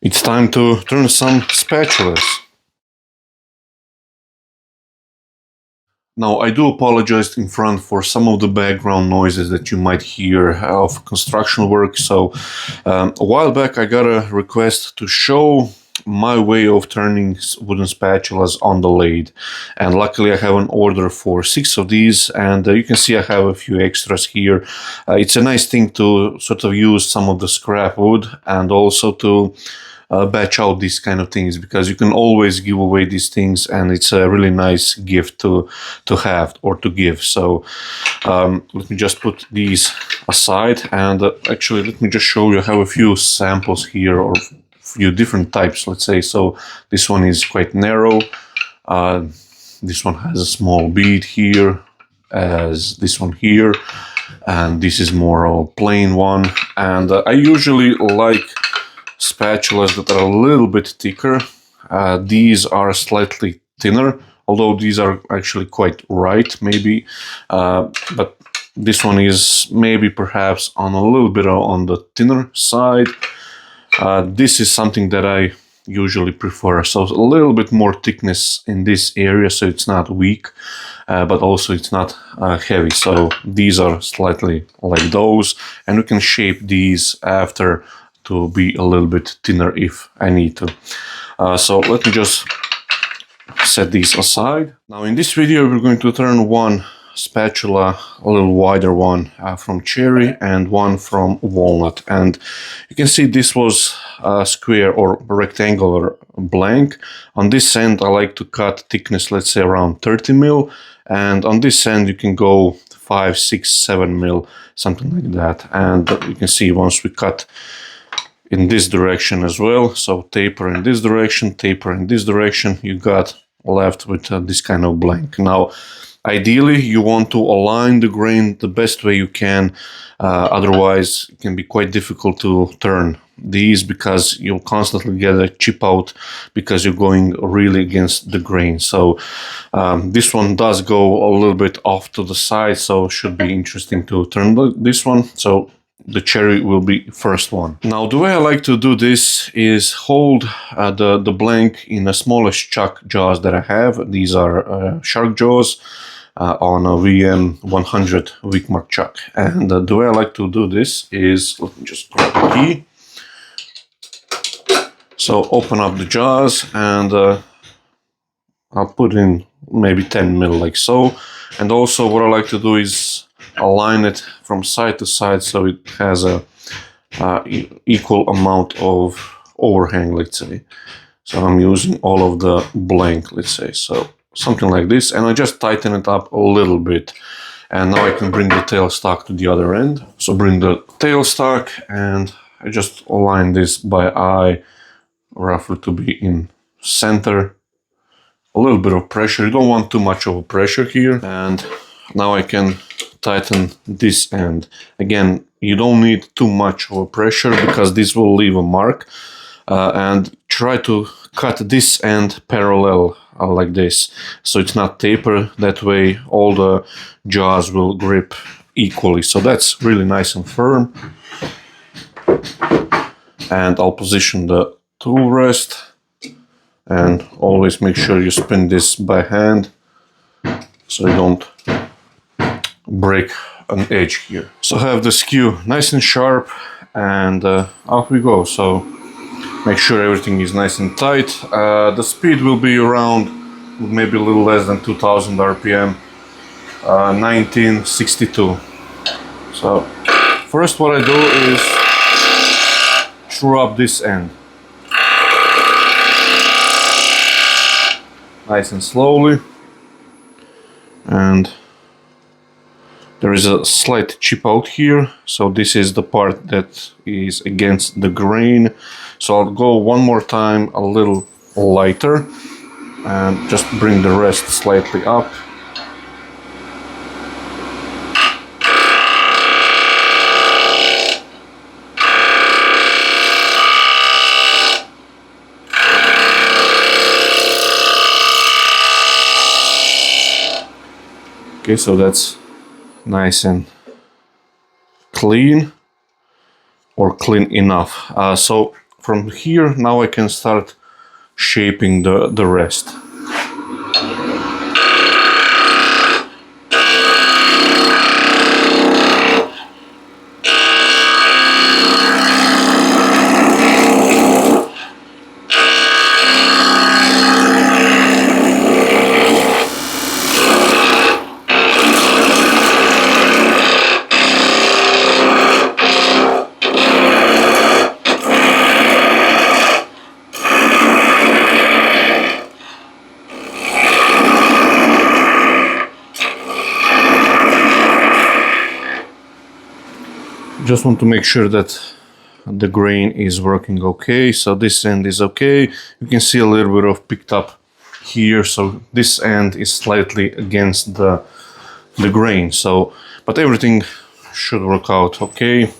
It's time to turn some spatulas. Now, I do apologize in front for some of the background noises that you might hear of construction work. So, a while back I got a request to show my way of turning wooden spatulas on the lathe, and luckily I have an order for 6 of these, and you can see I have a few extras here. It's a nice thing to sort of use some of the scrap wood and also to batch out these kind of things, because you can always give away these things, and it's a really nice gift to have or to give. So let me just put these aside, and actually let me just show you. I have a few samples here, or few different types, let's say. So this one is quite narrow, this one has a small bead here, as this one here, and this is more of a plain one. And I usually like spatulas that are a little bit thicker. These are slightly thinner, although these are actually quite right, maybe, but this one is maybe perhaps on a little bit on the thinner side. This is something that I usually prefer, so a little bit more thickness in this area, so it's not weak, but also it's not heavy. So these are slightly like those, and we can shape these after to be a little bit thinner if I need to. So let me just set these aside. Now in this video we're going to turn one spatula, a little wider one, from cherry and one from walnut. And you can see this was a square or rectangular blank. On this end I like to cut thickness, let's say around 30 mil, and on this end you can go 5, 6, 7 mil, something like that. And you can see once we cut in this direction as well, so taper in this direction, taper in this direction, you got left with this kind of blank. Now ideally you want to align the grain the best way you can, otherwise it can be quite difficult to turn these, because you'll constantly get a chip out because you're going really against the grain. So this one does go a little bit off to the side, so should be interesting to turn this one. So the cherry will be first one. Now the way I like to do this is hold the blank in the smallest chuck jaws that I have. These are shark jaws on a VM100 VICMARK chuck. And the way I like to do this is, let me just grab the key. So open up the jaws, and I'll put in maybe 10 mil like so. And also what I like to do is align it from side to side so it has a equal amount of overhang, let's say. So I'm using all of the blank, let's say, so something like this, and I just tighten it up a little bit. And now I can bring the tailstock to the other end. So bring the tailstock, and I just align this by eye roughly to be in center. A little bit of pressure, you don't want too much of a pressure here. And now I can tighten this end. Again, you don't need too much of a pressure because this will leave a mark. And try to cut this end parallel like this, so it's not taper. That way all the jaws will grip equally. So that's really nice and firm. And I'll position the tool rest, and always make sure you spin this by hand so you don't break an edge here. So I have the skew nice and sharp, and off we go. So make sure everything is nice and tight. The speed will be around maybe a little less than 2000 RPM, 1962. So first what I do is screw up this end. Nice and slowly. And there is a slight chip out here, so this is the part that is against the grain. So I'll go one more time a little lighter and just bring the rest slightly up. Okay, so that's nice and clean, or clean enough. So from here, now I can start shaping the rest. Just want to make sure that the grain is working okay. So this end is okay. You can see a little bit of picked up here. So this end is slightly against the grain. So, but everything should work out okay.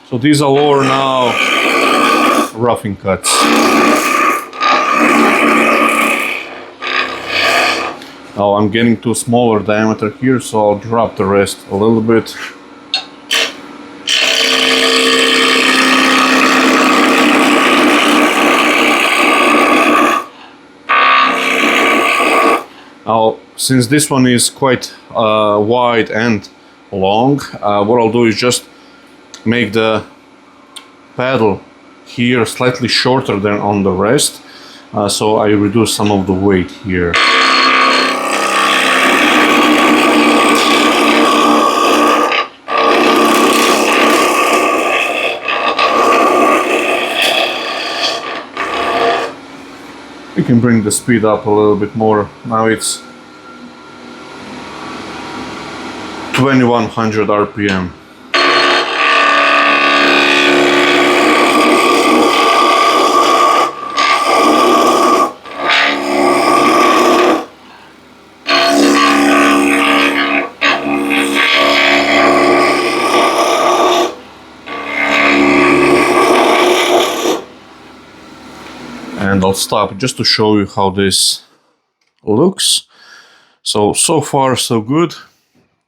So these are all now roughing cuts. Now I'm getting to a smaller diameter here, so I'll drop the rest a little bit. Now, since this one is quite wide and long, what I'll do is just make the paddle here slightly shorter than on the rest, so I reduce some of the weight here. We can bring the speed up a little bit more. Now it's 2100 RPM. And I'll stop just to show you how this looks. So far so good.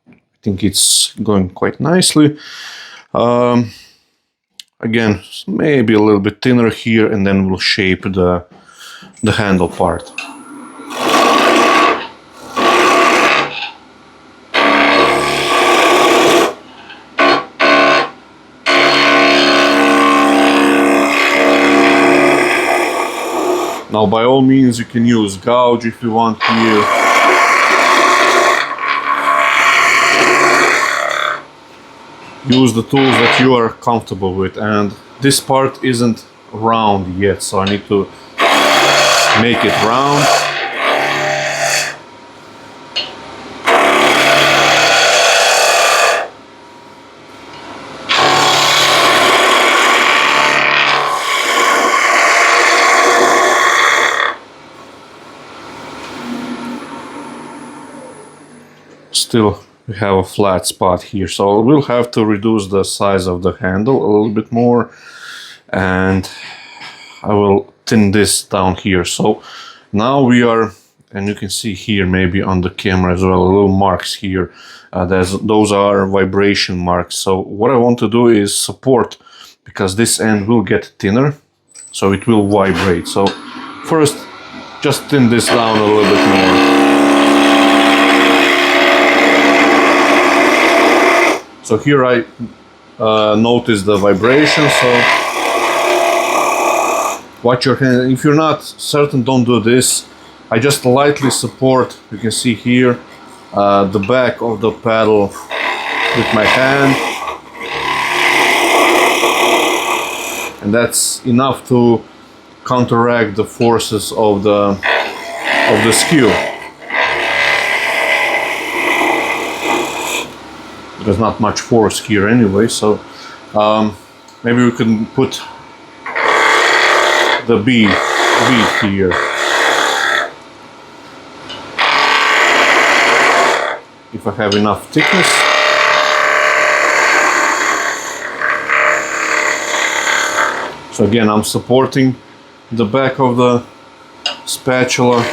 I think it's going quite nicely. Again, maybe a little bit thinner here, and then we'll shape the handle part. Now, by all means, you can use gouge if you want here. Use the tools that you are comfortable with, and this part isn't round yet, so I need to make it round. Still, we have a flat spot here, so we'll have to reduce the size of the handle a little bit more, and I will thin this down here. So now we are, and you can see here maybe on the camera as well, little marks here. Those are vibration marks. So what I want to do is support, because this end will get thinner, so it will vibrate. So first, just thin this down a little bit more. So here I notice the vibration, so watch your hand. If you're not certain, don't do this. I just lightly support, you can see here, the back of the paddle with my hand. And that's enough to counteract the forces of the skew. There's not much force here anyway, so maybe we can put the bead here. If I have enough thickness. So again, I'm supporting the back of the spatula.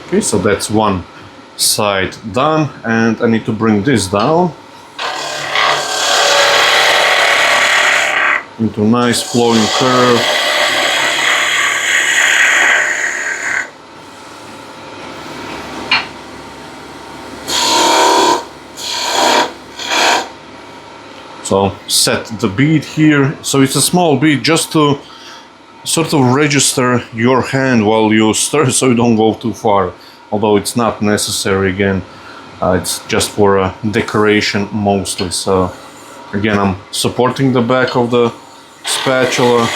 Okay, so that's one side done, and I need to bring this down into a nice flowing curve. So set the bead here. So it's a small bead just to sort of register your hand while you stir, so you don't go too far. Although it's not necessary, again, it's just for decoration mostly. So again, I'm supporting the back of the spatula.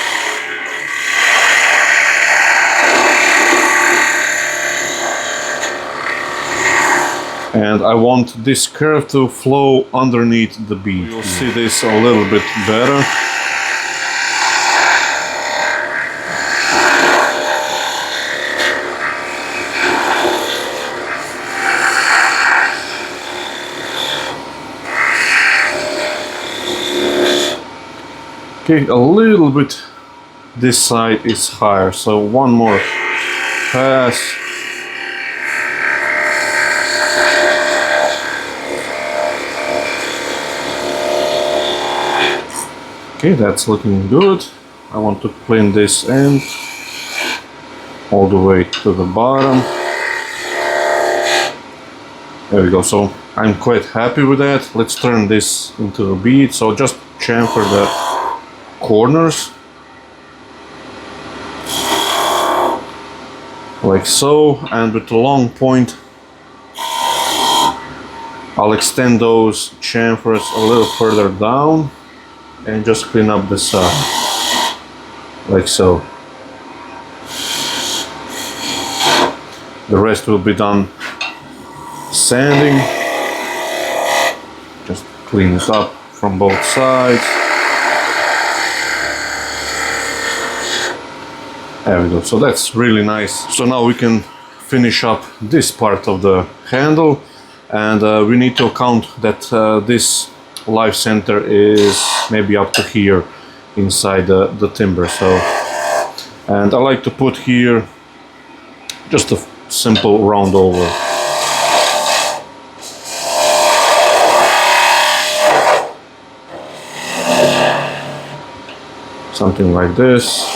And I want this curve to flow underneath the bead. You'll see this a little bit better. Okay, a little bit this side is higher, so one more pass. Okay, that's looking good. I want to clean this end all the way to the bottom. There we go. So I'm quite happy with that. Let's turn this into a bead. So just chamfer the corners like so, and with the long point I'll extend those chamfers a little further down and just clean up the side like so. The rest will be done sanding. Just clean it up from both sides. There we go. So that's really nice. So now we can finish up this part of the handle, and we need to account that this live center is maybe up to here inside the timber. So, and I like to put here just a simple round over. Something like this.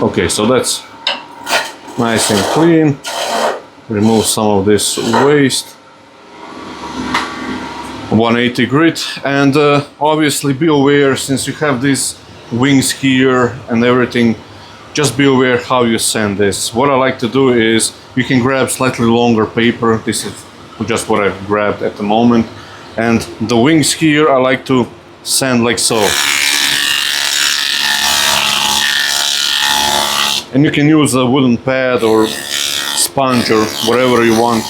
Okay, so that's nice and clean. Remove some of this waste. 180 grit, and obviously be aware, since you have these wings here and everything, just be aware how you sand this. What I like to do is you can grab slightly longer paper. This is just what I've grabbed at the moment, and the wings here I like to sand like so. And you can use a wooden pad or sponge or whatever you want.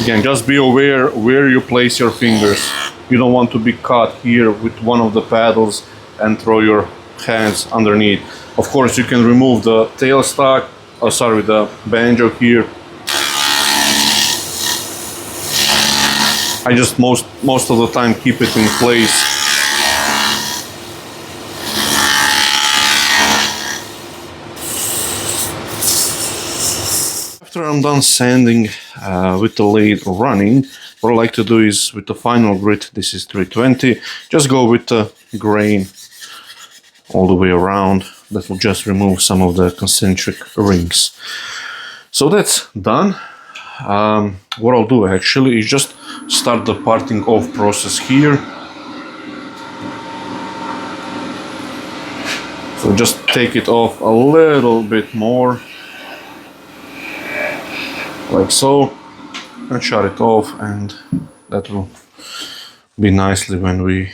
Again, just be aware where you place your fingers. You don't want to be caught here with one of the paddles and throw your hands underneath. Of course, you can remove the tailstock, oh sorry, the banjo here. I just most of the time keep it in place. After I'm done sanding with the lathe running, what I like to do is with the final grit, this is 320, just go with the grain all the way around. That will just remove some of the concentric rings. So that's done. What I'll do actually is just start the parting off process here. So just take it off a little bit more, like so, and shut it off, and that will be nicely when we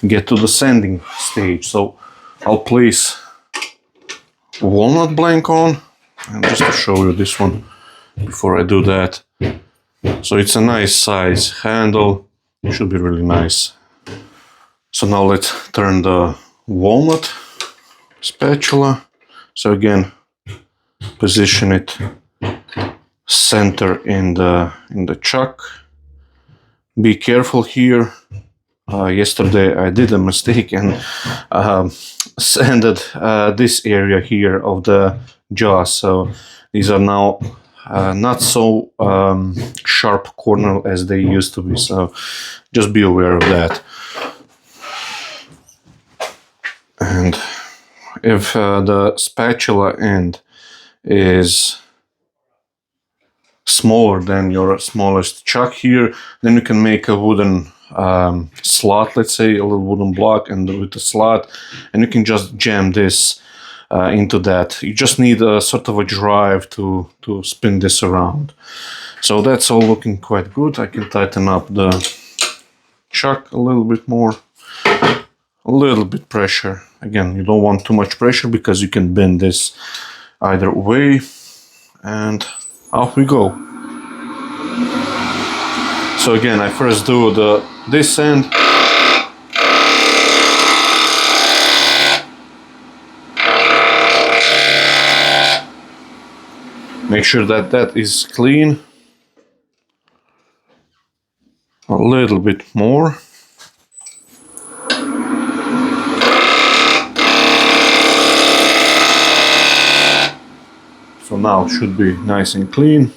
get to the sanding stage. So I'll place walnut blank on, and just to show you this one before I do that. So it's a nice size handle, it should be really nice. So now let's turn the walnut spatula. So again, position it center in the chuck. Be careful here yesterday I did a mistake and sanded this area here of the jaws. So these are now not so sharp corner as they used to be. So just be aware of that. And if the spatula end is smaller than your smallest chuck here, then you can make a wooden slot, let's say a little wooden block, and with the slot, and you can just jam this into that. You just need a sort of a drive to spin this around. So that's all looking quite good. I can tighten up the chuck a little bit more, a little bit pressure. Again, you don't want too much pressure because you can bend this either way, and off we go. So again, I first do this end. Make sure that that is clean. A little bit more. So now it should be nice and clean.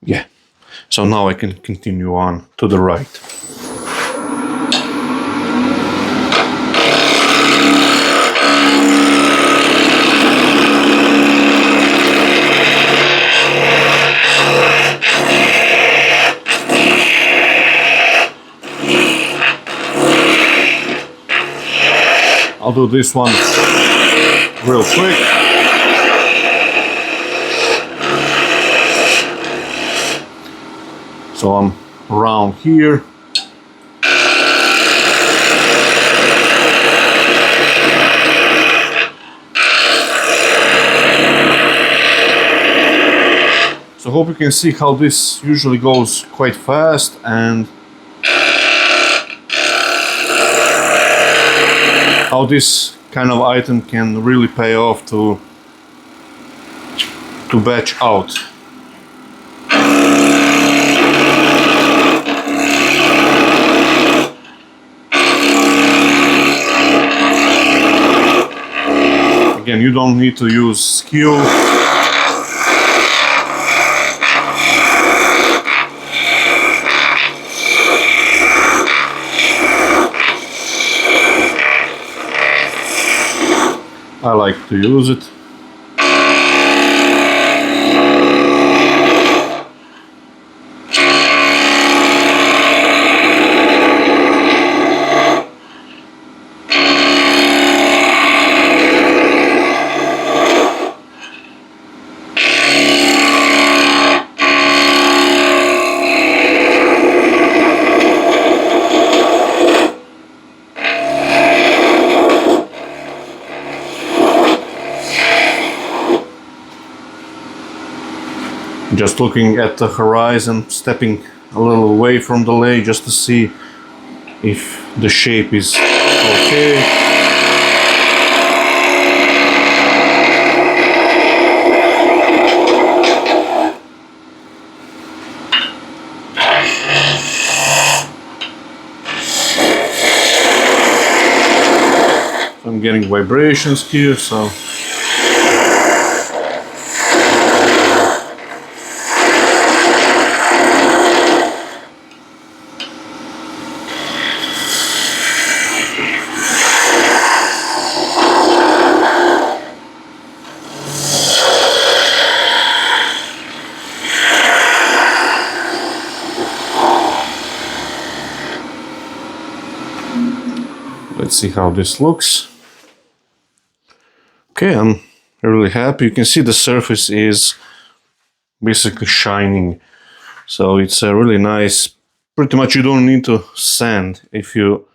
Yeah. So now I can continue on to the right. I'll do this one real quick. So I'm around here. So hope you can see how this usually goes quite fast, and how this kind of item can really pay off to batch out. Again, you don't need to use skill. I like to use it. Just looking at the horizon, stepping a little away from the lathe just to see if the shape is okay. I'm getting vibrations here, so let's see how this looks. Okay, I'm really happy. You can see the surface is basically shining. So it's a really nice. Pretty much you don't need to sand if you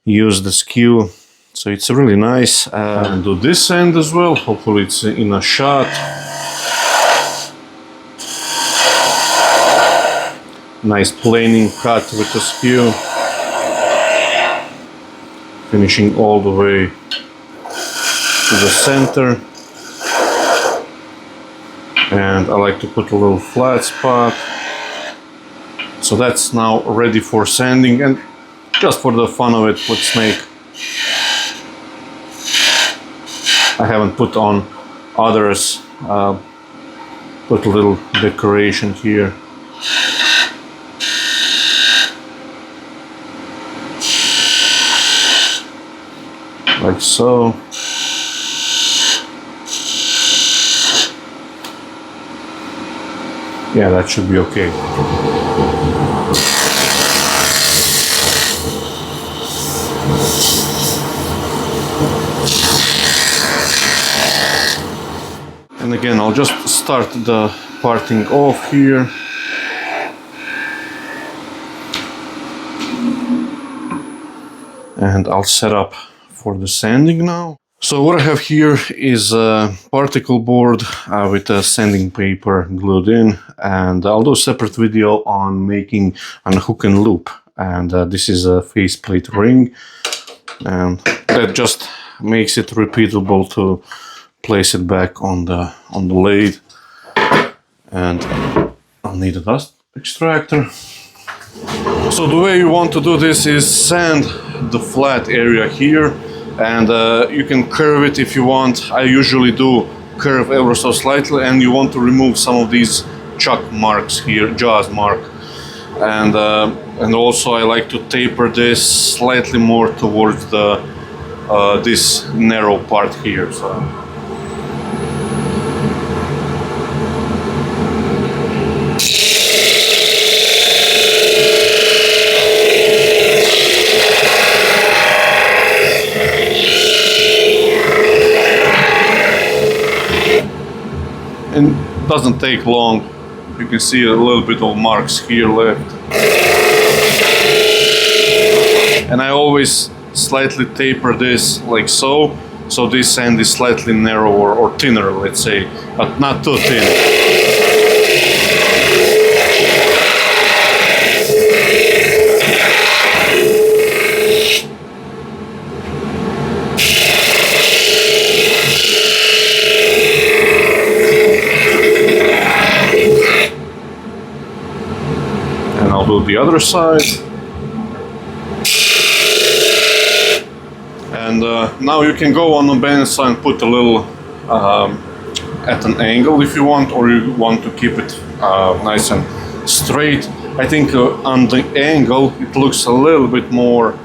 use the skew. So it's really nice. And do this end as well. Hopefully it's in a shot. Nice planing cut with the skew. Finishing all the way to the center. And I like to put a little flat spot. So that's now ready for sanding, and just for the fun of it, let's make, I haven't put on others, put a little decoration here. Like so. Yeah, that should be okay. And again, I'll just start the parting off here. And I'll set up for the sanding now. So what I have here is a particle board with a sanding paper glued in, and I'll do a separate video on making a hook and loop. And this is a faceplate ring, and that just makes it repeatable to place it back on the lathe. And I'll need a dust extractor. So the way you want to do this is sand the flat area here, and you can curve it if you want. I usually do curve ever so slightly, and you want to remove some of these chuck marks here, jaws mark. And also I like to taper this slightly more towards the this narrow part here. So. And it doesn't take long. You can see a little bit of marks here left. And I always slightly taper this like so. So this end is slightly narrower or thinner, let's say, but not too thin. The other side, and now you can go on the bandsaw and put a little at an angle if you want, or you want to keep it nice and straight. I think on the angle it looks a little bit more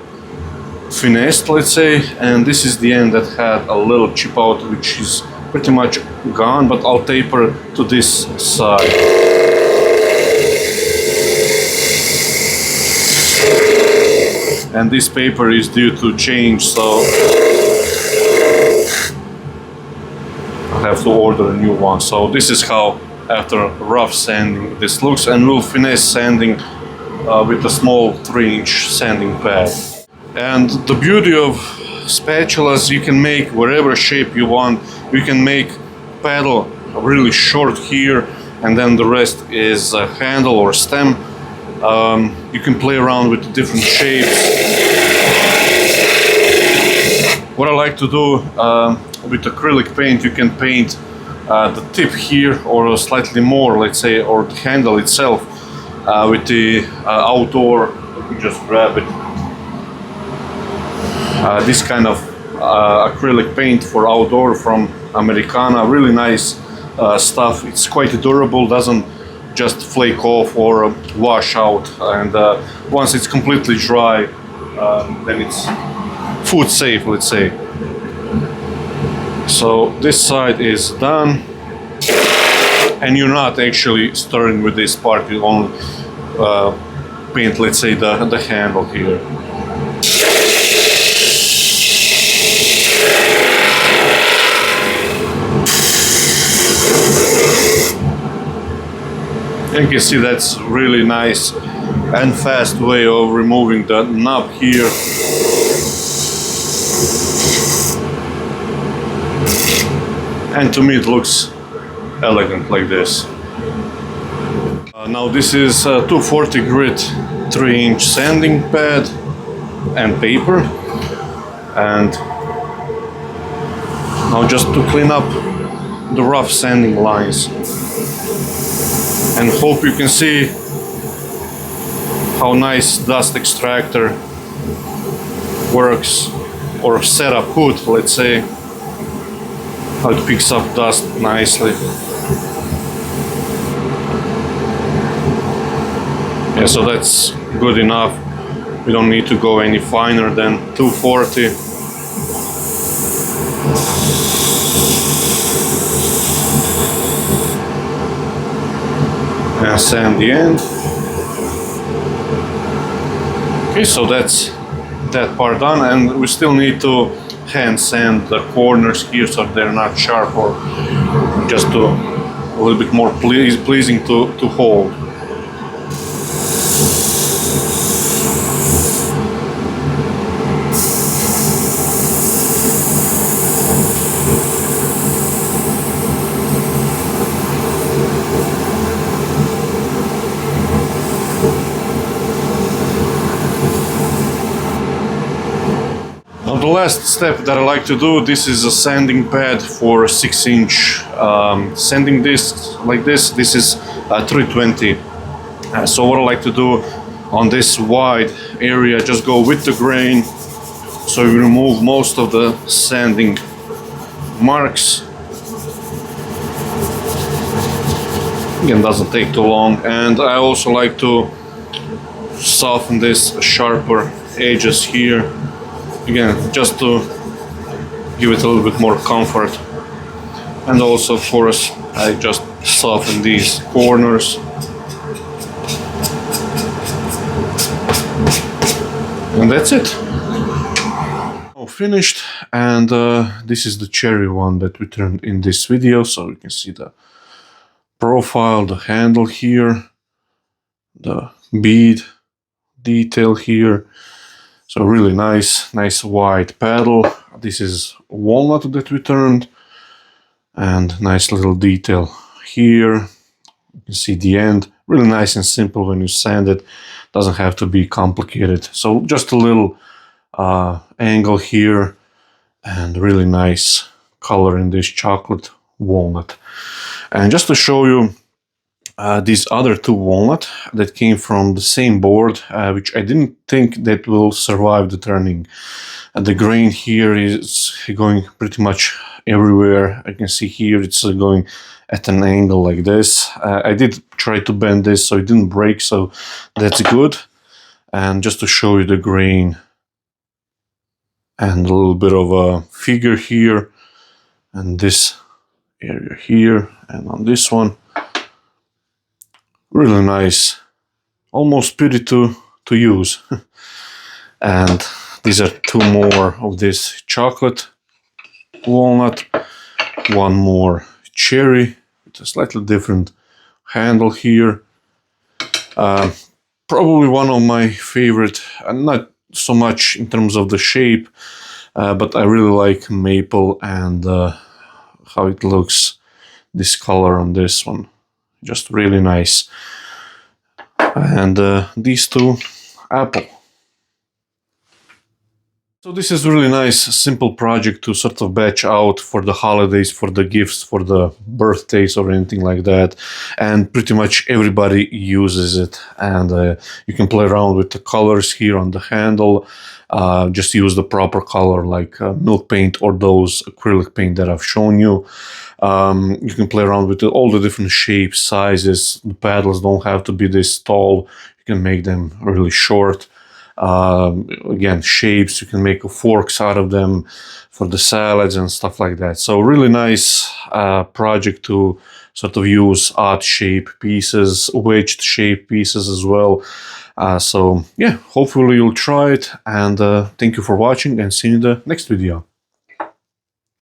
finessed, let's say, and this is the end that had a little chip out, which is pretty much gone, but I'll taper to this side. And this paper is due to change, so I have to order a new one. So this is how, after rough sanding, this looks, and we'll finesse sanding with a small 3-inch sanding pad. And the beauty of spatulas, you can make whatever shape you want. You can make paddle really short here, and then the rest is a handle or stem. You can play around with different shapes. What I like to do with acrylic paint, you can paint the tip here or slightly more, let's say, or the handle itself with the outdoor. Let me just grab it. This kind of acrylic paint for outdoor from Americana, really nice stuff. It's quite durable, doesn't just flake off or wash out, and once it's completely dry, then it's food safe, let's say. So this side is done, and you're not actually stirring with this part, you only paint, let's say, the handle here. You can see that's really nice and fast way of removing the knob here. And to me it looks elegant like this. Now this is a 240 grit 3-inch sanding pad and paper. And now just to clean up the rough sanding lines. And hope you can see how nice dust extractor works, or setup hood, let's say, how it picks up dust nicely. Yeah, so that's good enough. We don't need to go any finer than 240. And sand the end. Okay, so that's that part done, and we still need to hand sand the corners here so they're not sharp, or just to a little bit more pleasing to hold. Now the last step that I like to do, this is a sanding pad for 6-inch sanding discs like this. This is 320. So what I like to do on this wide area, just go with the grain, so you remove most of the sanding marks. Again, doesn't take too long. And I also like to soften this sharper edges here. Again, just to give it a little bit more comfort. And also, of course, I just soften these corners. And that's it. All finished. And this is the cherry one that we turned in this video. So you can see the profile, the handle here, the bead detail here. So really nice wide paddle. This is walnut that we turned, and nice little detail here. You can see the end. Really nice and simple when you sand it. Doesn't have to be complicated. So just a little angle here, and really nice color in this chocolate walnut. And just to show you these other two walnut that came from the same board, which I didn't think that will survive the turning. The grain here is going pretty much everywhere. I can see here it's going at an angle like this. I did try to bend this so it didn't break, so that's good. And just to show you the grain and a little bit of a figure here, and this area here, and on this one. Really nice, almost pretty to use. And these are two more of this chocolate walnut, one more cherry with a slightly different handle here. Probably one of my favorite, not so much in terms of the shape, but I really like maple and how it looks, this color on this one. Just really nice. And these two, apple. So this is really nice, simple project to sort of batch out for the holidays, for the gifts, for the birthdays or anything like that. And pretty much everybody uses it. And you can play around with the colors here on the handle. Just use the proper color like milk paint or those acrylic paint that I've shown you. You can play around with all the different shapes, sizes. The paddles don't have to be this tall. You can make them really short. Again, shapes, you can make forks out of them for the salads and stuff like that. So really nice project to sort of use odd shape pieces, wedged shape pieces as well. So yeah, hopefully you'll try it, and thank you for watching, and see you in the next video.